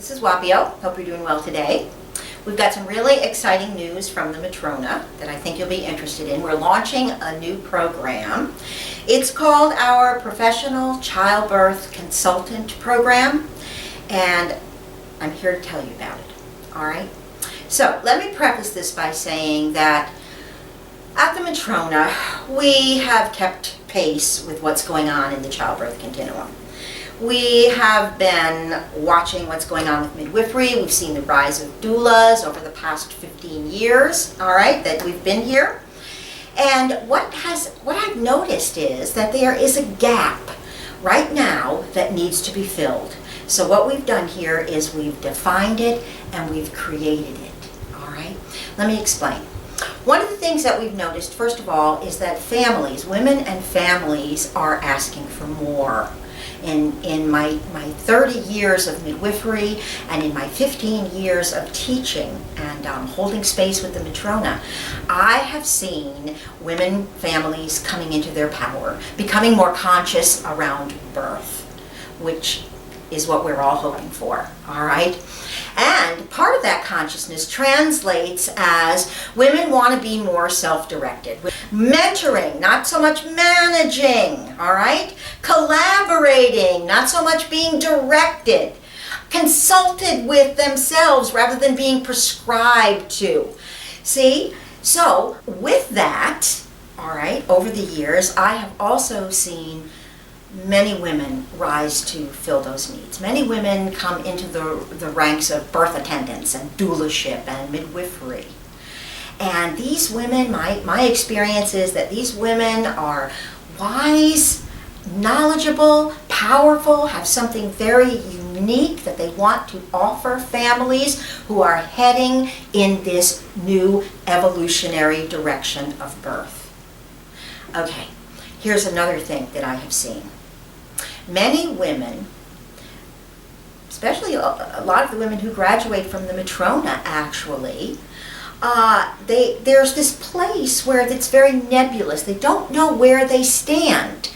This is Wapio. Hope you're doing well today. We've got some really exciting news from the Matrona that I think you'll be interested in. We're launching a new program. It's called our Professional Childbirth Consultant Program, and I'm here to tell you about it. All right? So let me preface this by saying that at the Matrona, we have kept pace with what's going on in the childbirth continuum. We have been watching what's going on with midwifery. We've seen the rise of doulas over the past 15 years, all right, that we've been here. And what I've noticed is that there is a gap right now that needs to be filled. So what we've done here is we've defined it and we've created it, all right? Let me explain. One of the things that we've noticed, first of all, is that families, women and families, are asking for more. In my 30 years of midwifery and in my 15 years of teaching and holding space with the Matrona, I have seen women, families coming into their power, becoming more conscious around birth, which is what we're all hoping for, all right? And part of that consciousness translates as women want to be more self-directed. Mentoring, not so much managing, all right? Collaborating, not so much being directed. Consulted with themselves rather than being prescribed to. See? So, with that, all right, over the years, I have also seen many women rise to fill those needs. Many women come into the ranks of birth attendants and doulaship and midwifery. And these women, my experience is that these women are wise, knowledgeable, powerful, have something very unique that they want to offer families who are heading in this new evolutionary direction of birth. Okay, here's another thing that I have seen. Many women, especially a lot of the women who graduate from the Matrona actually, there's this place where it's very nebulous. They don't know where they stand.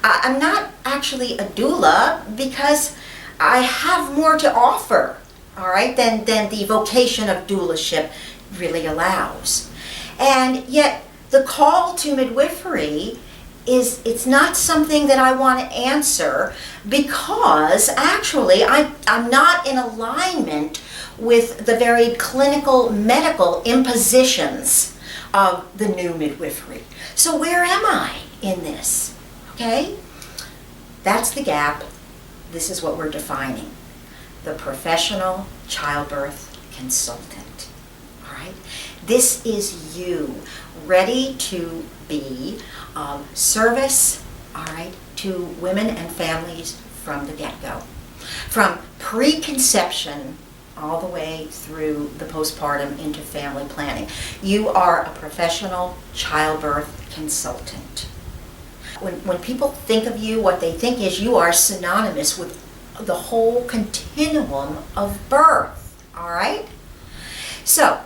I'm not actually a doula because I have more to offer, all right, than the vocation of doulaship really allows. And yet the call to midwifery it's not something that I want to answer because actually I'm not in alignment with the very clinical medical impositions of the new midwifery. So where am I in this? Okay? That's the gap. This is what we're defining. The professional childbirth consultant. All right? This is you ready to be of service, all right, to women and families from the get-go. From preconception all the way through the postpartum into family planning. You are a professional childbirth consultant. When people think of you, what they think is you are synonymous with the whole continuum of birth, all right? So,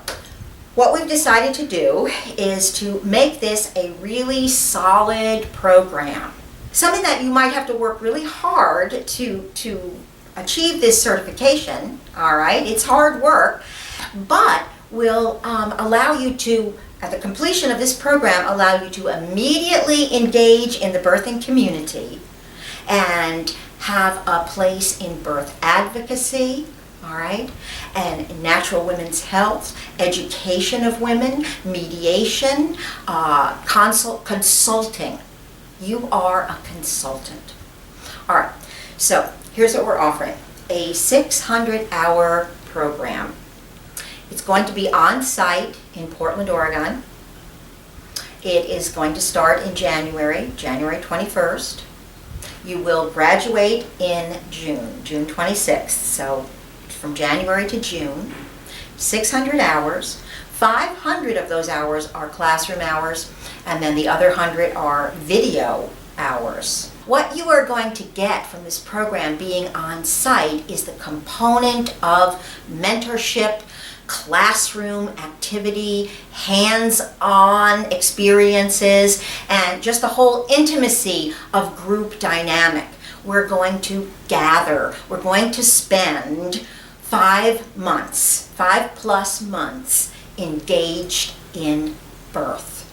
what we've decided to do is to make this a really solid program. Something that you might have to work really hard to achieve this certification, all right? It's hard work, but will allow you to, at the completion of this program, allow you to immediately engage in the birthing community and have a place in birth advocacy, all right, and natural women's health, education of women, mediation, consulting. You are a consultant. All right, so here's what we're offering. A 600-hour program. It's going to be on site in Portland, Oregon. It is going to start in January 21st. You will graduate in June 26th. So from January to June, 600 hours. 500 of those hours are classroom hours, and then the other 100 are video hours. What you are going to get from this program being on site is the component of mentorship, classroom activity, hands-on experiences, and just the whole intimacy of group dynamic. We're going to gather, we're going to spend 5 months, 5+ months engaged in birth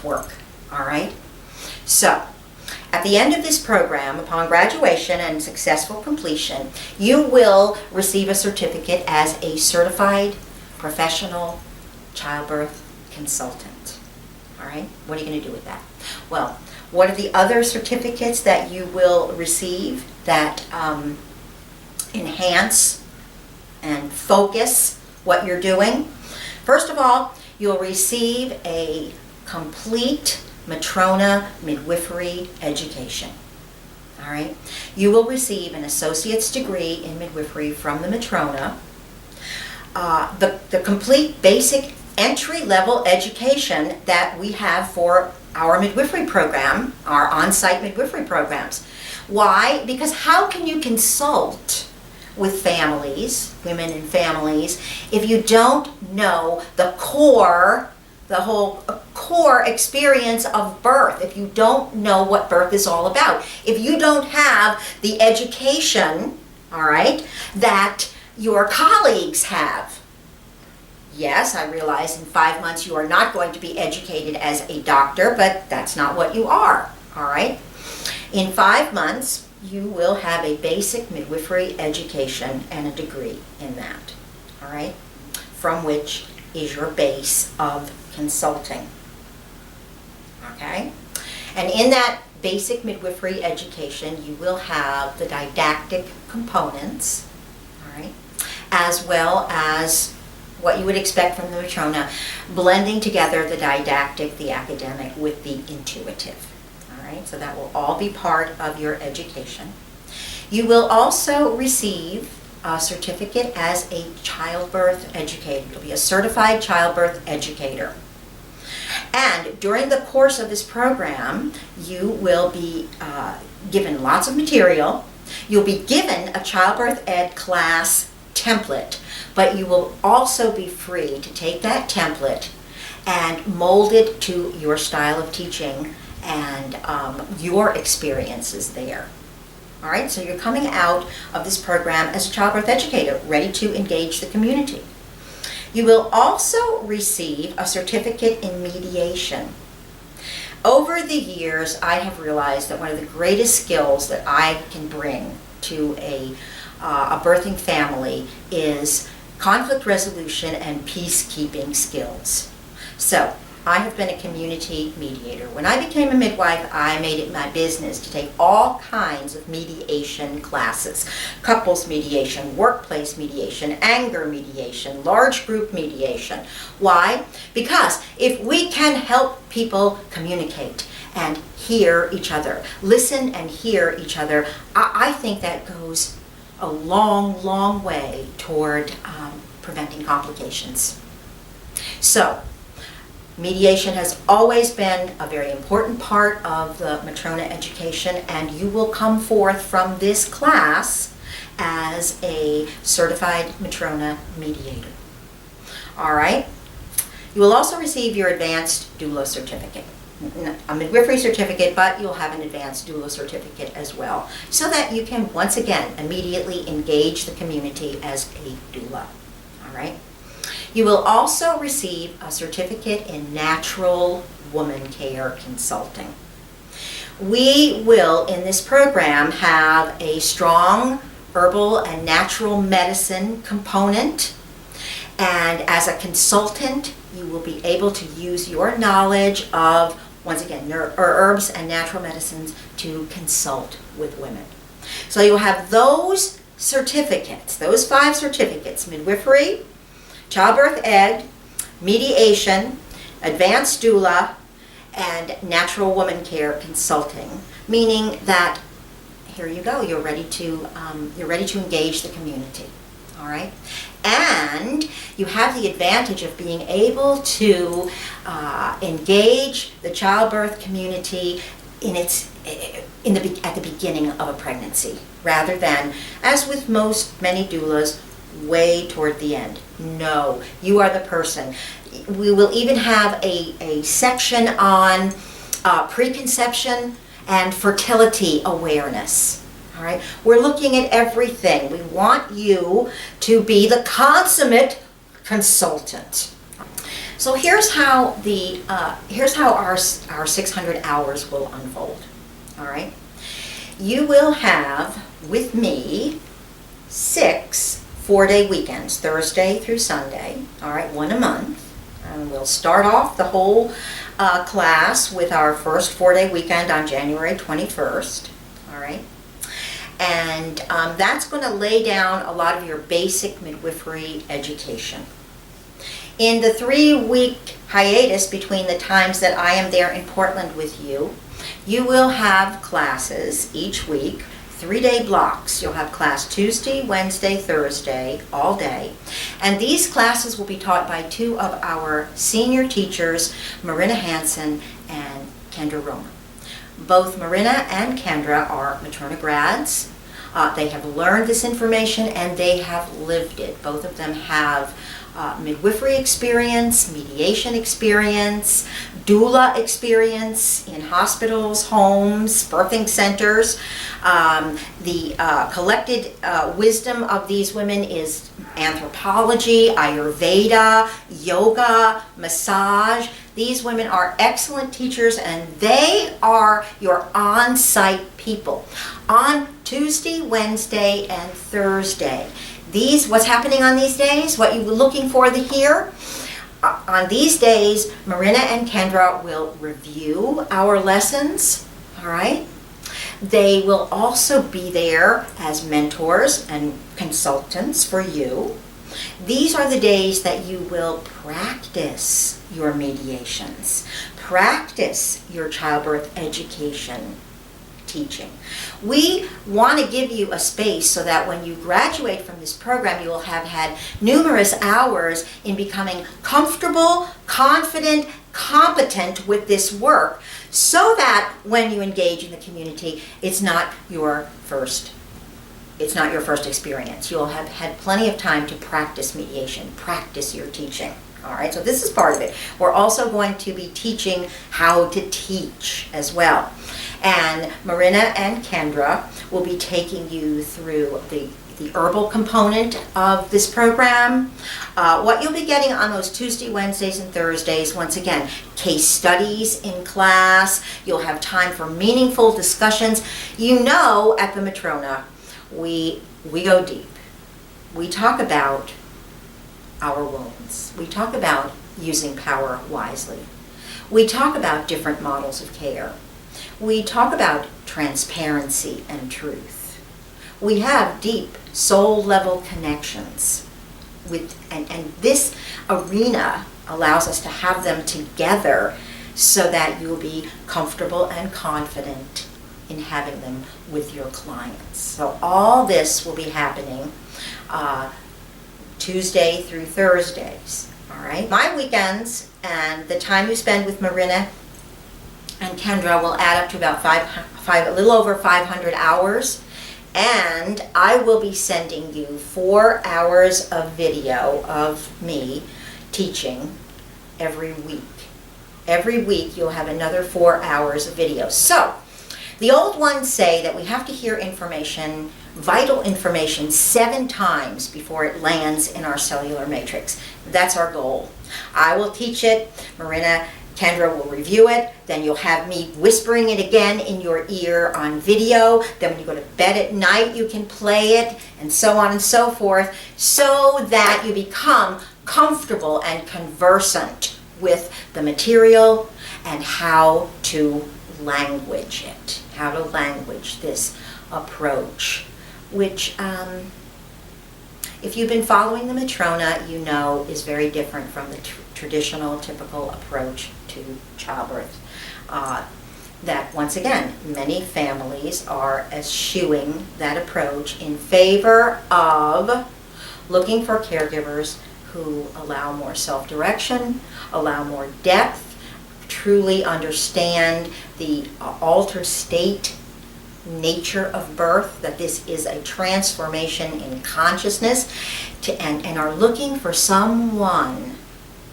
work, all right? So, at the end of this program, upon graduation and successful completion, you will receive a certificate as a certified professional childbirth consultant. All right? What are you going to do with that? Well, what are the other certificates that you will receive that enhance and focus what you're doing? First of all, you'll receive a complete matrona midwifery education. All right? You will receive an associate's degree in midwifery from the matrona. The complete basic entry-level education that we have for our midwifery program, our on-site midwifery programs. Why? Because how can you consult with families, women and families, if you don't know the whole core experience of birth, if you don't know what birth is all about, if you don't have the education, all right, that your colleagues have. Yes, I realize in 5 months you are not going to be educated as a doctor, but that's not what you are, all right? In 5 months, you will have a basic midwifery education and a degree in that, all right? From which is your base of consulting, okay? And in that basic midwifery education, you will have the didactic components, all right? As well as what you would expect from the matrona, blending together the didactic, the academic, with the intuitive. All right, so that will all be part of your education. You will also receive a certificate as a childbirth educator. You'll be a certified childbirth educator. And during the course of this program, you will be given lots of material. You'll be given a childbirth ed class template, but you will also be free to take that template and mold it to your style of teaching and your experiences there. All right, so you're coming out of this program as a childbirth educator, ready to engage the community. You will also receive a certificate in mediation. Over the years, I have realized that one of the greatest skills that I can bring to a birthing family is conflict resolution and peacekeeping skills. So, I have been a community mediator. When I became a midwife, I made it my business to take all kinds of mediation classes. Couples mediation, workplace mediation, anger mediation, large group mediation. Why? Because if we can help people communicate and hear each other, listen and hear each other, I think that goes a long, long way toward preventing complications. So, mediation has always been a very important part of the matrona education, and you will come forth from this class as a certified matrona mediator. All right? You will also receive your advanced doula certificate. A midwifery certificate, but you'll have an advanced doula certificate as well, so that you can once again immediately engage the community as a doula. All right? You will also receive a certificate in natural woman care consulting. We will, in this program, have a strong herbal and natural medicine component, and as a consultant, you will be able to use your knowledge of, once again, herbs and natural medicines to consult with women. So you'll have those certificates, those 5 certificates: midwifery, childbirth ed, mediation, advanced doula, and natural woman care consulting. Meaning that here you go, you're ready to engage the community. All right, and you have the advantage of being able to engage the childbirth community at the beginning of a pregnancy, rather than, as with many doulas, way toward the end. No, you are the person. We will even have a section on preconception and fertility awareness. All right, we're looking at everything. We want you to be the consummate consultant. So here's how our 600 hours will unfold. All right, you will have with me 6 4-day weekends, Thursday through Sunday. All right, one a month. And we'll start off the whole class with our first 4-day weekend on January 21st. All right. And that's going to lay down a lot of your basic midwifery education. In the 3-week hiatus between the times that I am there in Portland with you, you will have classes each week, 3-day blocks. You'll have class Tuesday, Wednesday, Thursday, all day. And these classes will be taught by 2 of our senior teachers, Marina Hansen and Kendra Romer. Both Marina and Kendra are Materna grads. They have learned this information and they have lived it. Both of them have midwifery experience, mediation experience, doula experience in hospitals, homes, birthing centers. The collected wisdom of these women is anthropology, Ayurveda, yoga, massage. These women are excellent teachers and they are your on-site people. On Tuesday, Wednesday, and Thursday. What's happening on these days, what you were looking for here, on these days, Marina and Kendra will review our lessons, all right? They will also be there as mentors and consultants for you. These are the days that you will practice your mediations, practice your childbirth education teaching. We want to give you a space so that when you graduate from this program, you will have had numerous hours in becoming comfortable, confident, competent with this work, so that when you engage in the community, it's not your first experience. You'll have had plenty of time to practice mediation, practice your teaching. All right, so this is part of it. We're also going to be teaching how to teach as well. And Marina and Kendra will be taking you through the herbal component of this program. What you'll be getting on those Tuesday, Wednesdays, and Thursdays, once again, case studies in class. You'll have time for meaningful discussions. You know, at the Matrona, we go deep. We talk about our wounds. We talk about using power wisely. We talk about different models of care. We talk about transparency and truth. We have deep soul-level connections and this arena allows us to have them together so that you'll be comfortable and confident in having them with your clients. So all this will be happening Tuesday through Thursdays, all right? My weekends and the time you spend with Marina and Kendra will add up to about a little over 500 hours, and I will be sending you 4 hours of video of me teaching every week. Every week you'll have another 4 hours of video. So, the old ones say that we have to hear information, vital information, 7 times before it lands in our cellular matrix. That's our goal. I will teach it, Marina, Kendra will review it, then you'll have me whispering it again in your ear on video, then when you go to bed at night you can play it, and so on and so forth, so that you become comfortable and conversant with the material and how to language it, how to language this approach, which if you've been following the Matrona, you know is very different from the traditional, typical approach to childbirth. That, once again, many families are eschewing that approach in favor of looking for caregivers who allow more self-direction, allow more depth, truly understand the altered state nature of birth, that this is a transformation in consciousness, and are looking for someone,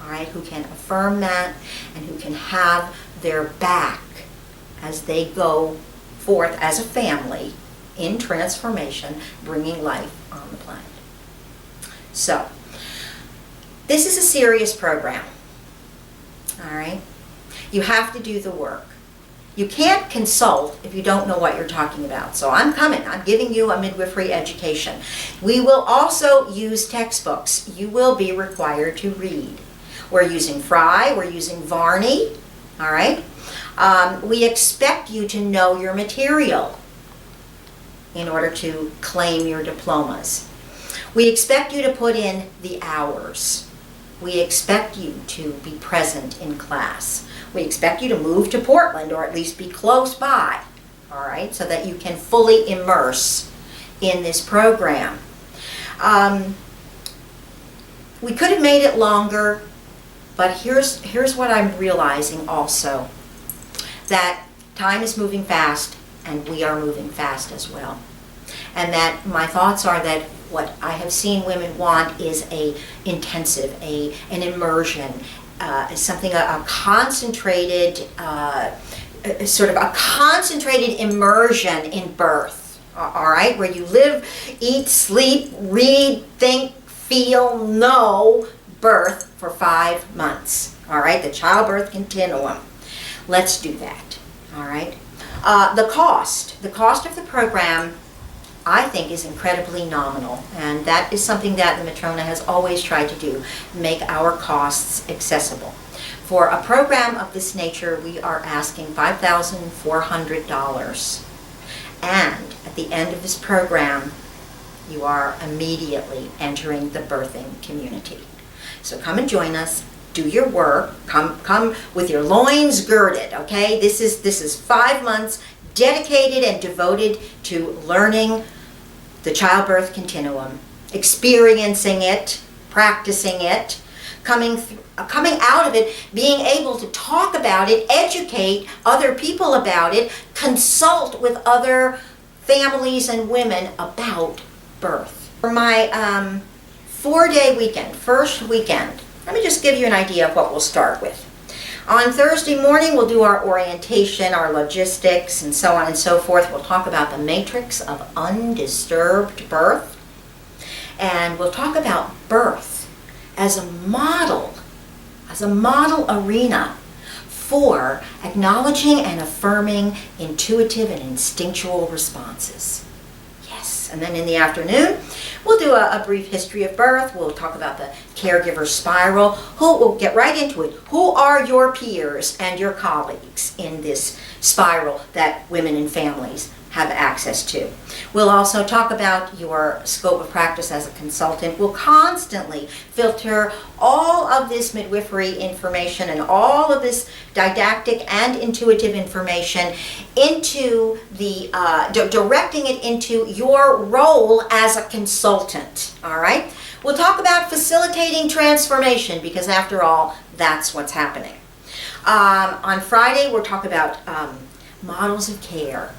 all right, who can affirm that and who can have their back as they go forth as a family in transformation, bringing life on the planet. So, this is a serious program, all right? You have to do the work. You can't consult if you don't know what you're talking about. So I'm giving you a midwifery education. We will also use textbooks. You will be required to read. We're using Fry, we're using Varney, all right? We expect you to know your material in order to claim your diplomas. We expect you to put in the hours. We expect you to be present in class. We expect you to move to Portland or at least be close by, all right, so that you can fully immerse in this program. We could have made it longer, but here's what I'm realizing also, that time is moving fast and we are moving fast as well. And that my thoughts are that what I have seen women want is an immersion, a concentrated, sort of a concentrated immersion in birth, all right, where you live, eat, sleep, read, think, feel, know birth for 5 months, all right, the childbirth continuum. Let's do that, all right. The cost of the program, I think, is incredibly nominal, and that is something that the Matrona has always tried to do, make our costs accessible. For a program of this nature, we are asking $5,400, and at the end of this program, you are immediately entering the birthing community. So come and join us. Do your work. Come with your loins girded, okay? This is 5 months dedicated and devoted to learning the childbirth continuum, experiencing it, practicing it, coming out of it, being able to talk about it, educate other people about it, consult with other families and women about birth. For my 4-day weekend, first weekend, let me just give you an idea of what we'll start with. On Thursday morning, we'll do our orientation, our logistics, and so on and so forth. We'll talk about the matrix of undisturbed birth. And we'll talk about birth as a model arena for acknowledging and affirming intuitive and instinctual responses. Yes, and then in the afternoon, we'll do a brief history of birth. We'll talk about the caregiver spiral. We'll get right into it. Who are your peers and your colleagues in this spiral that women and families have access to? We'll also talk about your scope of practice as a consultant. We'll constantly filter all of this midwifery information and all of this didactic and intuitive information into the, directing it into your role as a consultant, all right? We'll talk about facilitating transformation, because after all, that's what's happening. On Friday, we'll talk about models of care.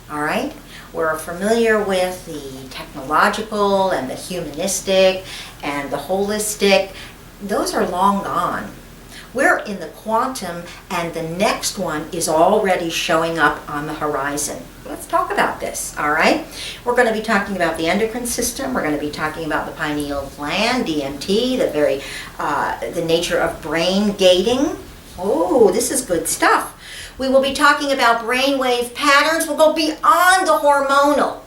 All right? We're familiar with the technological and the humanistic and the holistic. Those are long gone. We're in the quantum, and the next one is already showing up on the horizon. Let's talk about this, all right? We're going to be talking about the endocrine system. We're going to be talking about the pineal gland, DMT, the nature of brain gating. Oh, this is good stuff. We will be talking about brainwave patterns. We'll go beyond the hormonal.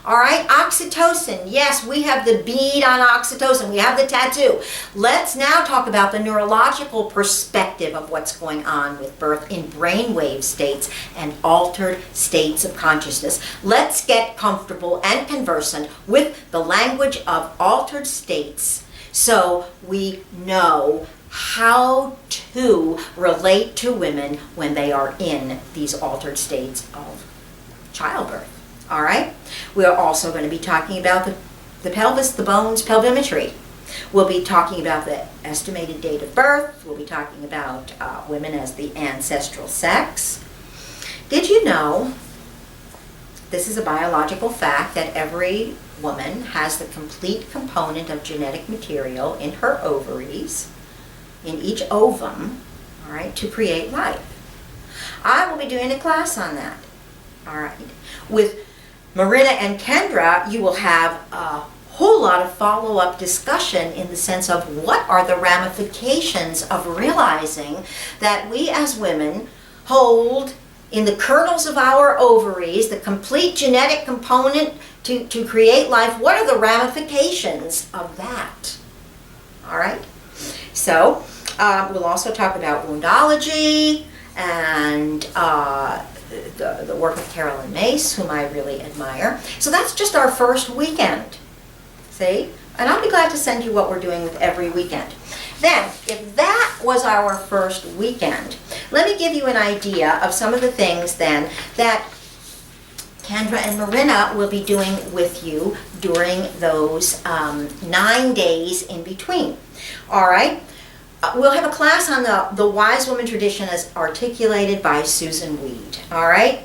All right, oxytocin. Yes, we have the bead on oxytocin. We have the tattoo. Let's now talk about the neurological perspective of what's going on with birth in brainwave states and altered states of consciousness. Let's get comfortable and conversant with the language of altered states so we know how to relate to women when they are in these altered states of childbirth. All right? We're also going to be talking about the pelvis, the bones, pelvimetry. We'll be talking about the estimated date of birth. We'll be talking about women as the ancestral sex. Did you know, this is a biological fact, that every woman has the complete component of genetic material in her ovaries, in each ovum, all right, to create life. I will be doing a class on that, all right, with Marina and Kendra, you will have a whole lot of follow-up discussion in the sense of what are the ramifications of realizing that we as women hold in the kernels of our ovaries the complete genetic component to create life. What are the ramifications of that? All right. So we'll also talk about woundology and the work of Carolyn Mace, whom I really admire. So that's just our first weekend. See? And I'll be glad to send you what we're doing with every weekend. Then, if that was our first weekend, let me give you an idea of some of the things then that Kendra and Marina will be doing with you during those 9 days in between. All right? We'll have a class on the Wise Woman tradition as articulated by Susan Weed. All right?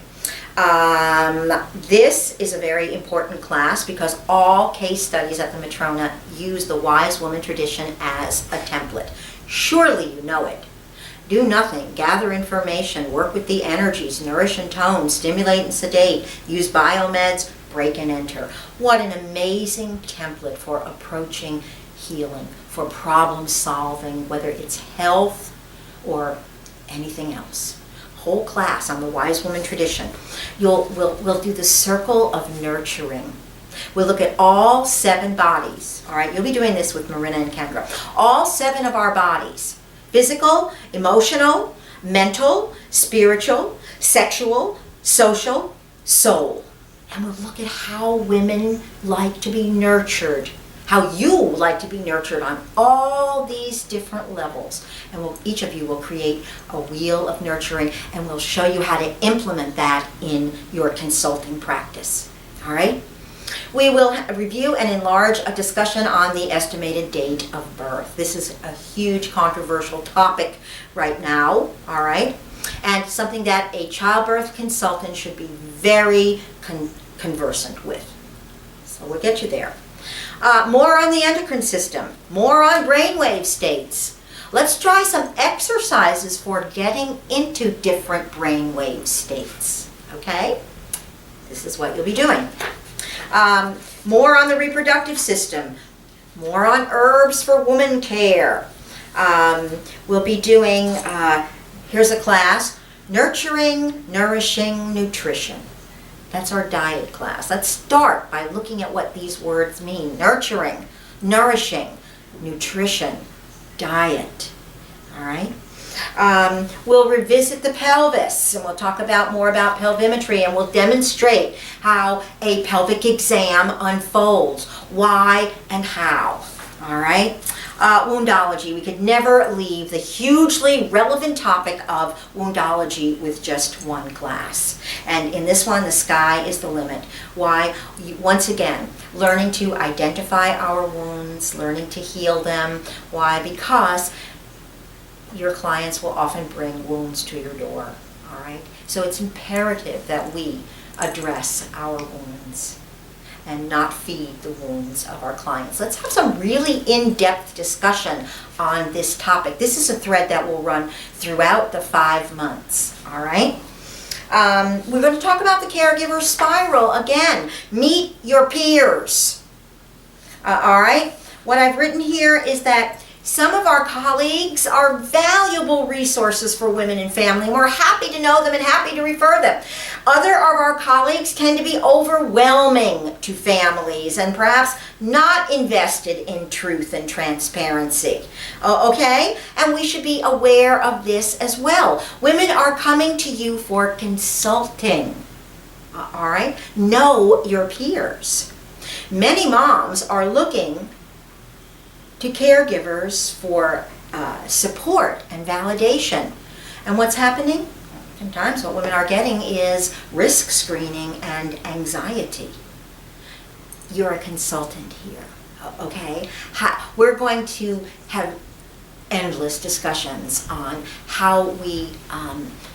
This is a very important class because all case studies at the Matrona use the Wise Woman tradition as a template. Surely you know it. Do nothing, gather information, work with the energies, nourish and tone, stimulate and sedate, use biomeds, break and enter. What an amazing template for approaching healing, for problem solving, whether it's health or anything else. Whole class on the Wise Woman tradition. We'll do the circle of nurturing. We'll look at all 7 bodies. All right, you'll be doing this with Marina and Kendra. All 7 of our bodies: physical, emotional, mental, spiritual, sexual, social, soul. And we'll look at how women like to be nurtured, how you like to be nurtured on all these different levels. And each of you will create a wheel of nurturing, and we'll show you how to implement that in your consulting practice. All right? We will review and enlarge a discussion on the estimated date of birth. This is a huge controversial topic right now, all right? And something that a childbirth consultant should be very conversant with. So we'll get you there. More on the endocrine system, more on brainwave states. Let's try some exercises for getting into different brainwave states, okay? This is what you'll be doing. More on the reproductive system, more on herbs for woman care. We'll be doing, here's a class, nurturing, nourishing, nutrition. That's our diet class. Let's start by looking at what these words mean. Nurturing, nourishing, nutrition, diet. All right? We'll revisit the pelvis, and we'll talk more about pelvimetry, and we'll demonstrate how a pelvic exam unfolds, why and how. All right? Woundology. We could never leave the hugely relevant topic of woundology with just one class. And in this one, the sky is the limit. Why? Once again, learning to identify our wounds, learning to heal them. Why? Because your clients will often bring wounds to your door. All right? So it's imperative that we address our wounds and not feed the wounds of our clients. Let's have some really in-depth discussion on this topic. This is a thread that will run throughout the 5 months, all right? We're going to talk about the caregiver spiral again. Meet your peers, all right? What I've written here is that some of our colleagues are valuable resources for women and family, and we're happy to know them and happy to refer them. Other of our colleagues tend to be overwhelming to families and perhaps not invested in truth and transparency. Okay? And we should be aware of this as well. Women are coming to you for consulting. All right? Know your peers. Many moms are looking to caregivers for support and validation. And what's happening? Sometimes what women are getting is risk screening and anxiety. You're a consultant here, okay? We're going to have endless discussions on how we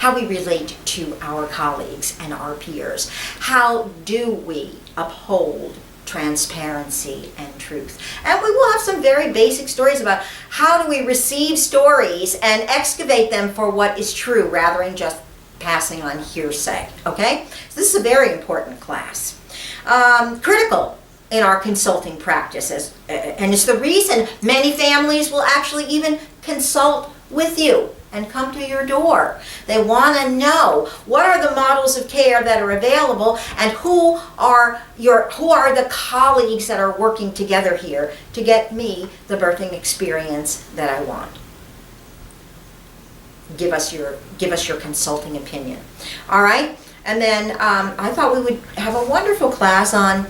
relate to our colleagues and our peers. How do we uphold transparency and truth? And we will have some very basic stories about how do we receive stories and excavate them for what is true rather than just passing on hearsay, okay? So this is a very important class. critical in our consulting practices. And it's the reason many families will actually even consult with you and come to your door. They want to know what are the models of care that are available and who are the colleagues that are working together here to get me the birthing experience that I want. Give us your consulting opinion. All right? And then I thought we would have a wonderful class on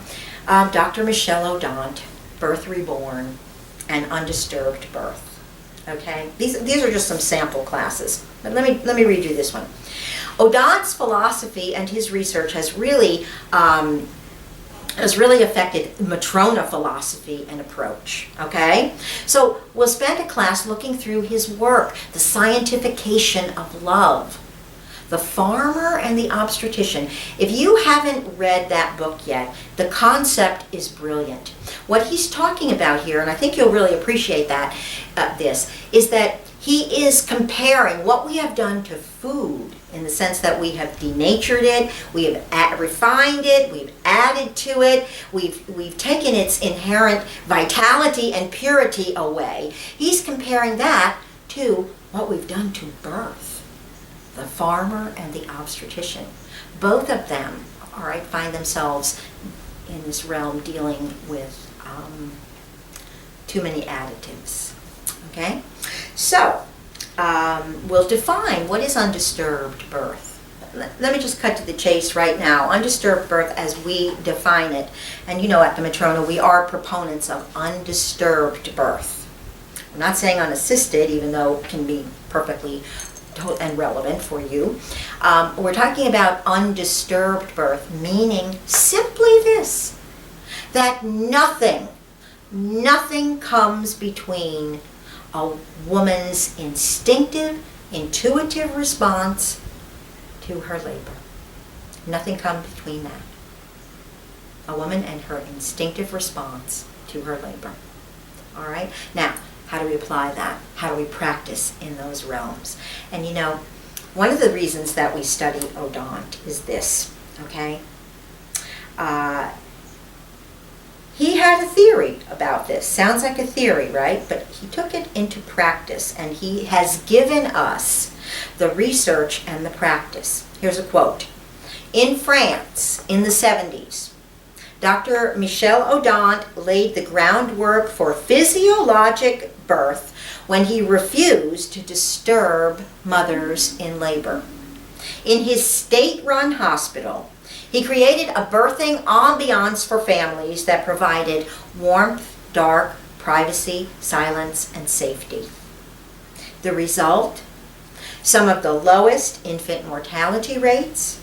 Dr. Michelle O'Donnell, Birth Reborn, and Undisturbed Birth. Okay, these are just some sample classes. But let me read you this one. O'Donnell's philosophy and his research has really affected Matrona philosophy and approach. Okay, so we'll spend a class looking through his work, the scientification of love, The Farmer and the Obstetrician. If you haven't read that book yet, the concept is brilliant. What he's talking about here, and I think you'll really appreciate that, is that he is comparing what we have done to food in the sense that we have denatured it, we have refined it, we've added to it, we've taken its inherent vitality and purity away. He's comparing that to what we've done to birth. The Farmer and the Obstetrician. Both of them, all right, find themselves in this realm dealing with too many additives. Okay? So, we'll define what is undisturbed birth. Let me just cut to the chase right now. Undisturbed birth as we define it, and you know at the Matrona we are proponents of undisturbed birth. I'm not saying unassisted, even though it can be perfectly and relevant for you. We're talking about undisturbed birth, meaning simply this, that nothing comes between a woman's instinctive, intuitive response to her labor. Nothing comes between that. A woman and her instinctive response to her labor. All right? Now, how do we apply that? How do we practice in those realms? And you know, one of the reasons that we study O'Donnell is this, okay? He had a theory about this. Sounds like a theory, right? But he took it into practice, and he has given us the research and the practice. Here's a quote. In France, in the 70s, Dr. Michel O'Donnell laid the groundwork for physiologic birth when he refused to disturb mothers in labor. In his state-run hospital, he created a birthing ambiance for families that provided warmth, dark, privacy, silence, and safety. The result? Some of the lowest infant mortality rates,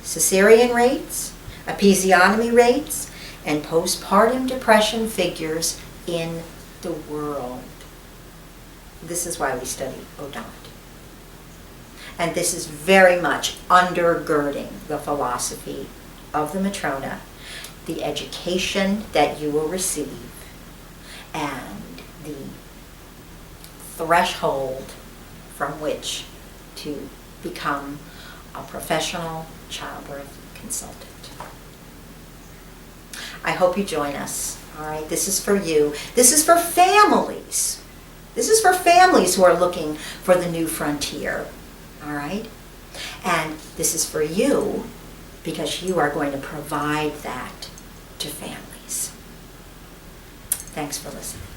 cesarean rates, episiotomy rates, and postpartum depression figures in the world. This is why we study O'Donnell. And this is very much undergirding the philosophy of the Matrona, the education that you will receive, and the threshold from which to become a professional childbirth consultant. I hope you join us. All right, this is for you. This is for families. This is for families who are looking for the new frontier. All right? And this is for you because you are going to provide that to families. Thanks for listening.